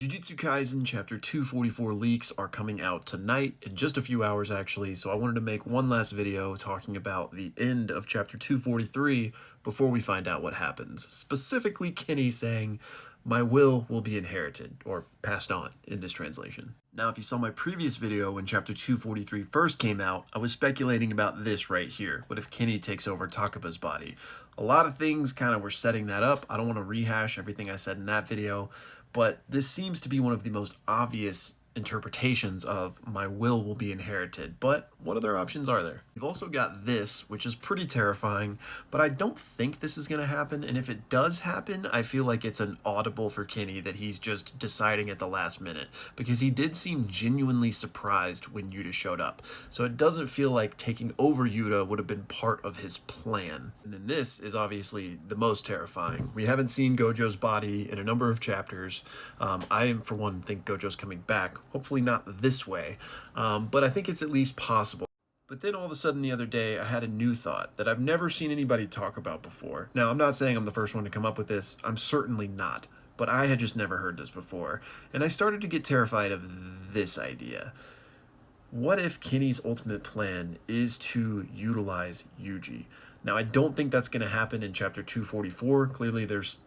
Jujutsu Kaisen Chapter 244 leaks are coming out tonight, in just a few hours actually, so I wanted to make one last video talking about the end of Chapter 243 before we find out what happens. Specifically, Kenny saying, "My will be inherited," or passed on in this translation. Now, if you saw my previous video when Chapter 243 first came out, I was speculating about this right here. What if Kenny takes over Takaba's body? A lot of things kind of were setting that up. I don't want to rehash everything I said in that video, but this seems to be one of the most obvious interpretations of "my will be inherited." But what other options are there? You've also got this, which is pretty terrifying, but I don't think this is going to happen, and if it does happen, I feel like it's an audible for Kenny that he's just deciding at the last minute, because he did seem genuinely surprised when Yuta showed up, so it doesn't feel like taking over Yuta would have been part of his plan. And then this is obviously the most terrifying. We haven't seen Gojo's body in a number of chapters. I, for one, think Gojo's coming back. Hopefully not this way, but I think it's at least possible. But then all of a sudden the other day, I had a new thought that I've never seen anybody talk about before. Now, I'm not saying I'm the first one to come up with this. I'm certainly not. But I had just never heard this before. And I started to get terrified of this idea. What if Kenny's ultimate plan is to utilize Yuji? Now, I don't think that's going to happen in Chapter 244. Clearly, there's,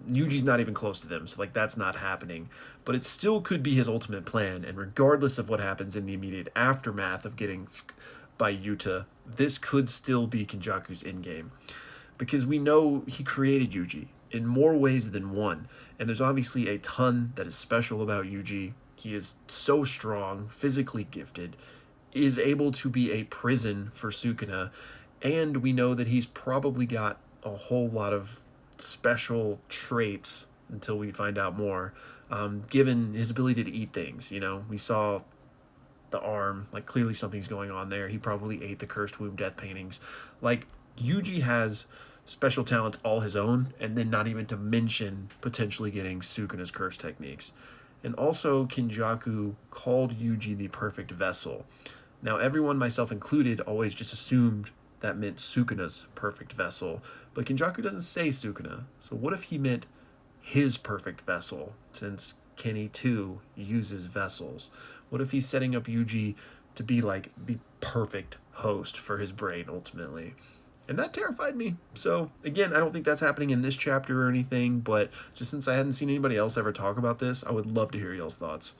Yuji's not even close to them, so that's not happening. But it still could be his ultimate plan, and regardless of what happens in the immediate aftermath of getting by Yuta, this could still be Kenjaku's endgame. Because we know he created Yuji in more ways than one, and there's obviously a ton that is special about Yuji. He is so strong, physically gifted, is able to be a prison for Sukuna, and we know that he's probably got a whole lot of special traits until we find out more, given his ability to eat things. We saw the arm, clearly something's going on there. He probably ate the cursed womb death paintings. Yuji has special talents all his own, and then not even to mention potentially getting Sukuna's curse techniques. And also, Kenjaku called Yuji the perfect vessel. Now, everyone, myself included, always just assumed that meant Sukuna's perfect vessel, but Kenjaku doesn't say Sukuna, so what if he meant his perfect vessel, since Kenny too uses vessels? What if he's setting up Yuji to be the perfect host for his brain ultimately? And that terrified me. So again, I don't think that's happening in this chapter or anything, but just since I hadn't seen anybody else ever talk about this, I would love to hear y'all's thoughts.